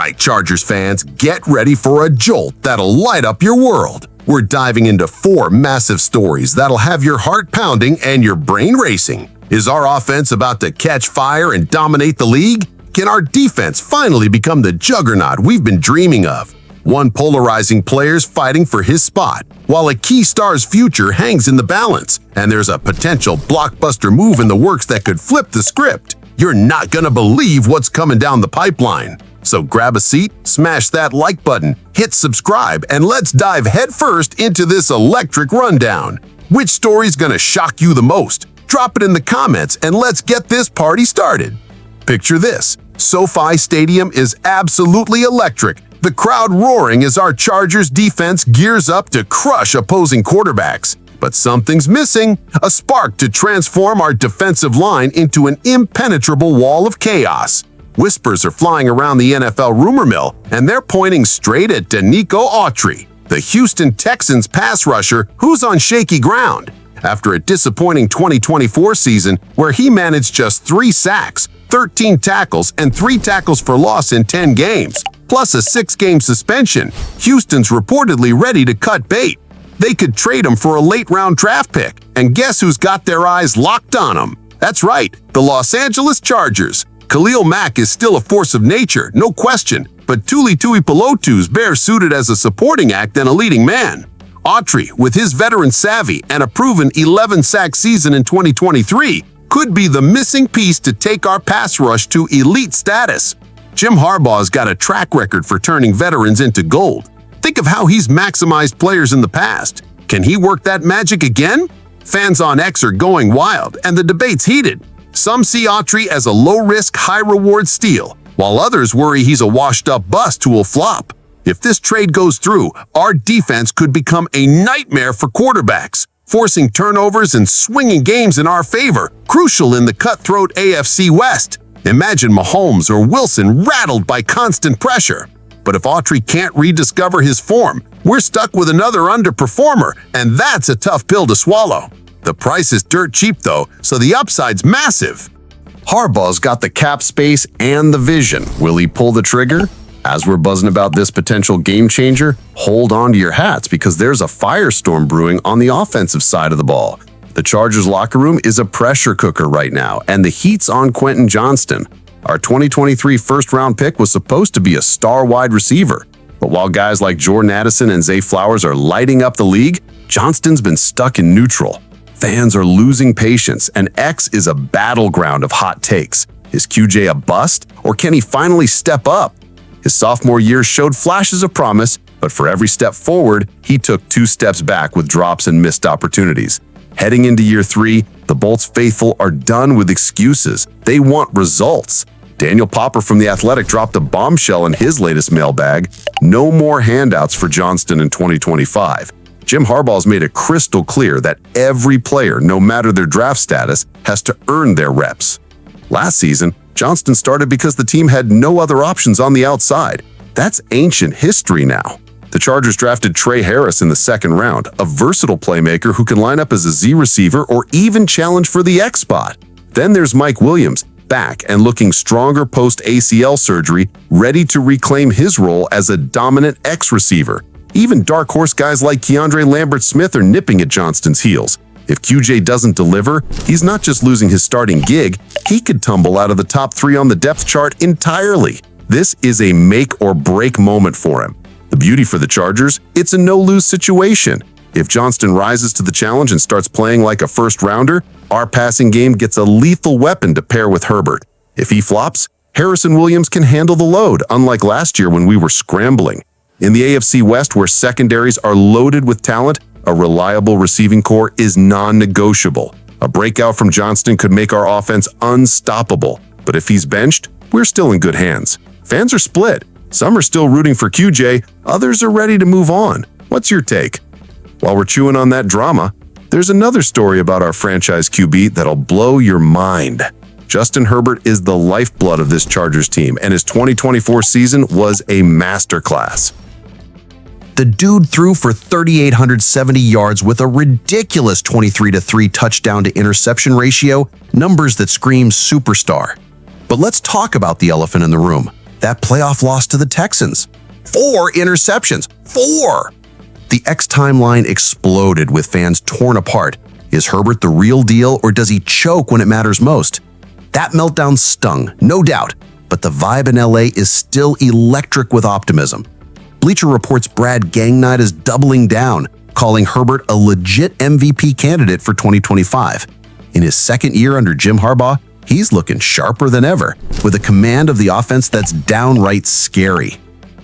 right, Chargers fans, get ready for a jolt that'll light up your world. We're diving into 4 massive stories that'll have your heart pounding and your brain racing. Is our offense about to catch fire and dominate the league? Can our defense finally become the juggernaut we've been dreaming of? One polarizing player's fighting for his spot, while a key star's future hangs in the balance, and there's a potential blockbuster move in the works that could flip the script. You're not gonna believe what's coming down the pipeline. So grab a seat, smash that like button, hit subscribe, and let's dive headfirst into this electric rundown. Which story's gonna shock you the most? Drop it in the comments and let's get this party started. Picture this: SoFi Stadium is absolutely electric. The crowd roaring as our Chargers defense gears up to crush opposing quarterbacks. But something's missing, a spark to transform our defensive line into an impenetrable wall of chaos. Whispers are flying around the NFL rumor mill, and they're pointing straight at Denico Autry, the Houston Texans pass rusher who's on shaky ground. After a disappointing 2024 season where he managed just 3 sacks, 13 tackles, and 3 tackles for loss in 10 games, plus a 6-game suspension, Houston's reportedly ready to cut bait. They could trade him for a late-round draft pick, and guess who's got their eyes locked on him? That's right, the Los Angeles Chargers. Khalil Mack is still a force of nature, no question, but Tuli Tuipulotu's better suited as a supporting act than a leading man. Autry, with his veteran savvy and a proven 11-sack season in 2023, could be the missing piece to take our pass rush to elite status. Jim Harbaugh's got a track record for turning veterans into gold. Think of how he's maximized players in the past. Can he work that magic again? Fans on X are going wild, and the debate's heated. Some see Autry as a low-risk, high-reward steal, while others worry he's a washed-up bust who will flop. If this trade goes through, our defense could become a nightmare for quarterbacks, forcing turnovers and swinging games in our favor, crucial in the cutthroat AFC West. Imagine Mahomes or Wilson rattled by constant pressure. But if Autry can't rediscover his form, we're stuck with another underperformer, and that's a tough pill to swallow. The price is dirt cheap though, so the upside's massive. Harbaugh's got the cap space and the vision. Will he pull the trigger? As we're buzzing about this potential game changer, hold on to your hats because there's a firestorm brewing on the offensive side of the ball. The Chargers locker room is a pressure cooker right now, and the heat's on Quentyn Johnston. Our 2023 first-round pick was supposed to be a star wide receiver, but while guys like Jordan Addison and Zay Flowers are lighting up the league, Johnston's been stuck in neutral. Fans are losing patience, and X is a battleground of hot takes. Is QJ a bust, or can he finally step up? His sophomore year showed flashes of promise, but for every step forward, he took 2 steps back with drops and missed opportunities. Heading into year 3, the Bolts faithful are done with excuses. They want results. Daniel Popper from The Athletic dropped a bombshell in his latest mailbag. No more handouts for Johnston in 2025. Jim Harbaugh's made it crystal clear that every player, no matter their draft status, has to earn their reps. Last season, Johnston started because the team had no other options on the outside. That's ancient history now. The Chargers drafted Trey Harris in the 2nd round, a versatile playmaker who can line up as a Z receiver or even challenge for the X spot. Then there's Mike Williams, back and looking stronger post-ACL surgery, ready to reclaim his role as a dominant X receiver. Even dark horse guys like Keandre Lambert-Smith are nipping at Johnston's heels. If QJ doesn't deliver, he's not just losing his starting gig, he could tumble out of the top 3 on the depth chart entirely. This is a make-or-break moment for him. The beauty for the Chargers, it's a no-lose situation. If Johnston rises to the challenge and starts playing like a first-rounder, our passing game gets a lethal weapon to pair with Herbert. If he flops, Harrison Williams can handle the load, unlike last year when we were scrambling. In the AFC West, where secondaries are loaded with talent, a reliable receiving core is non-negotiable. A breakout from Johnston could make our offense unstoppable, but if he's benched, we're still in good hands. Fans are split. Some are still rooting for QJ, others are ready to move on. What's your take? While we're chewing on that drama, there's another story about our franchise QB that'll blow your mind. Justin Herbert is the lifeblood of this Chargers team, and his 2024 season was a masterclass. The dude threw for 3,870 yards with a ridiculous 23-3 touchdown-to-interception ratio, numbers that scream superstar. But let's talk about the elephant in the room. That playoff loss to the Texans. 4 interceptions. 4! The X timeline exploded with fans torn apart. Is Herbert the real deal, or does he choke when it matters most? That meltdown stung, no doubt, but the vibe in LA is still electric with optimism. Bleacher Report's Brad Gagnight is doubling down, calling Herbert a legit MVP candidate for 2025. In his second year under Jim Harbaugh, he's looking sharper than ever, with a command of the offense that's downright scary.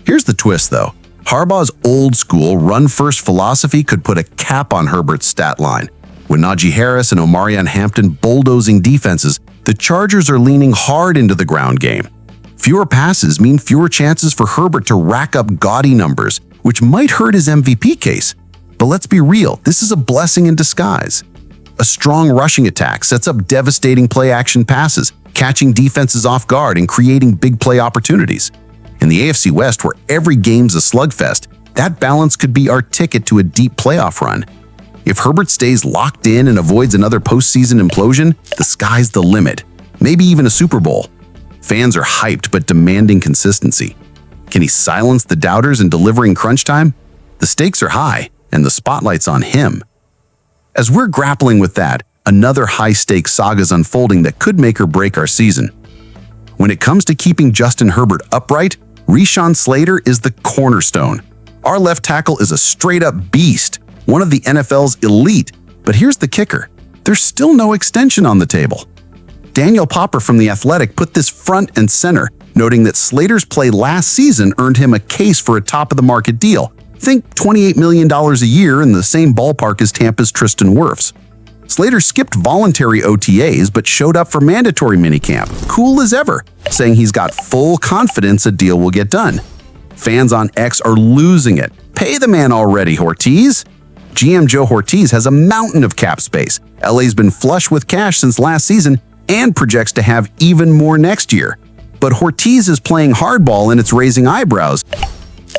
Here's the twist, though. Harbaugh's old-school run-first philosophy could put a cap on Herbert's stat line. With Najee Harris and Omarion Hampton bulldozing defenses, the Chargers are leaning hard into the ground game. Fewer passes mean fewer chances for Herbert to rack up gaudy numbers, which might hurt his MVP case. But let's be real, this is a blessing in disguise. A strong rushing attack sets up devastating play-action passes, catching defenses off guard and creating big play opportunities. In the AFC West, where every game's a slugfest, that balance could be our ticket to a deep playoff run. If Herbert stays locked in and avoids another postseason implosion, the sky's the limit, maybe even a Super Bowl. Fans are hyped but demanding consistency. Can he silence the doubters in delivering crunch time? The stakes are high, and the spotlight's on him. As we're grappling with that, another high-stakes saga's unfolding that could make or break our season. When it comes to keeping Justin Herbert upright, Rashawn Slater is the cornerstone. Our left tackle is a straight-up beast, one of the NFL's elite. But here's the kicker. There's still no extension on the table. Daniel Popper from The Athletic put this front and center, noting that Slater's play last season earned him a case for a top-of-the-market deal. Think $28 million a year in the same ballpark as Tampa's Tristan Wirfs. Slater skipped voluntary OTAs but showed up for mandatory minicamp, cool as ever, saying he's got full confidence a deal will get done. Fans on X are losing it. Pay the man already, Ortiz! GM Joe Ortiz has a mountain of cap space. LA's been flush with cash since last season and projects to have even more next year. But Ortiz is playing hardball and it's raising eyebrows.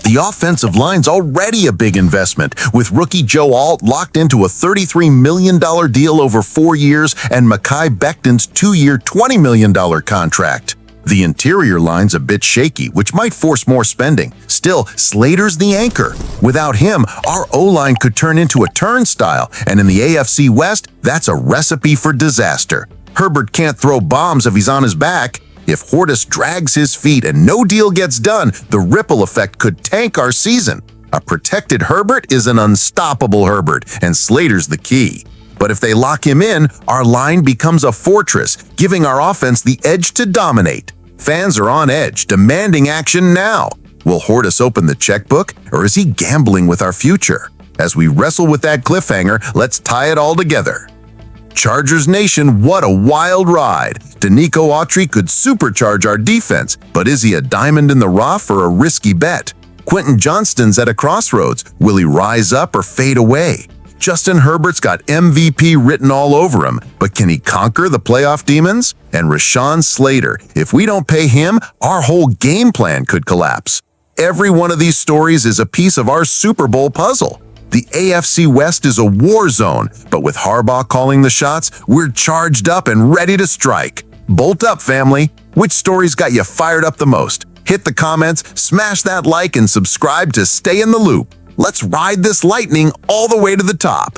The offensive line's already a big investment, with rookie Joe Alt locked into a $33 million deal over 4 years and Mekhi Becton's 2-year $20 million contract. The interior line's a bit shaky, which might force more spending. Still, Slater's the anchor. Without him, our O-line could turn into a turnstile, and in the AFC West, that's a recipe for disaster. Herbert can't throw bombs if he's on his back. If Hortus drags his feet and no deal gets done, the ripple effect could tank our season. A protected Herbert is an unstoppable Herbert, and Slater's the key. But if they lock him in, our line becomes a fortress, giving our offense the edge to dominate. Fans are on edge, demanding action now. Will Hortus open the checkbook, or is he gambling with our future? As we wrestle with that cliffhanger, let's tie it all together. Chargers Nation, what a wild ride. Danico Autry could supercharge our defense, but is he a diamond in the rough or a risky bet? Quentyn Johnston's at a crossroads. Will he rise up or fade away? Justin Herbert's got MVP written all over him, but can he conquer the playoff demons? And Rashawn Slater, if we don't pay him, our whole game plan could collapse. Every one of these stories is a piece of our Super Bowl puzzle. The AFC West is a war zone, but with Harbaugh calling the shots, we're charged up and ready to strike. Bolt up, family. Which stories got you fired up the most? Hit the comments, smash that like, and subscribe to stay in the loop. Let's ride this lightning all the way to the top.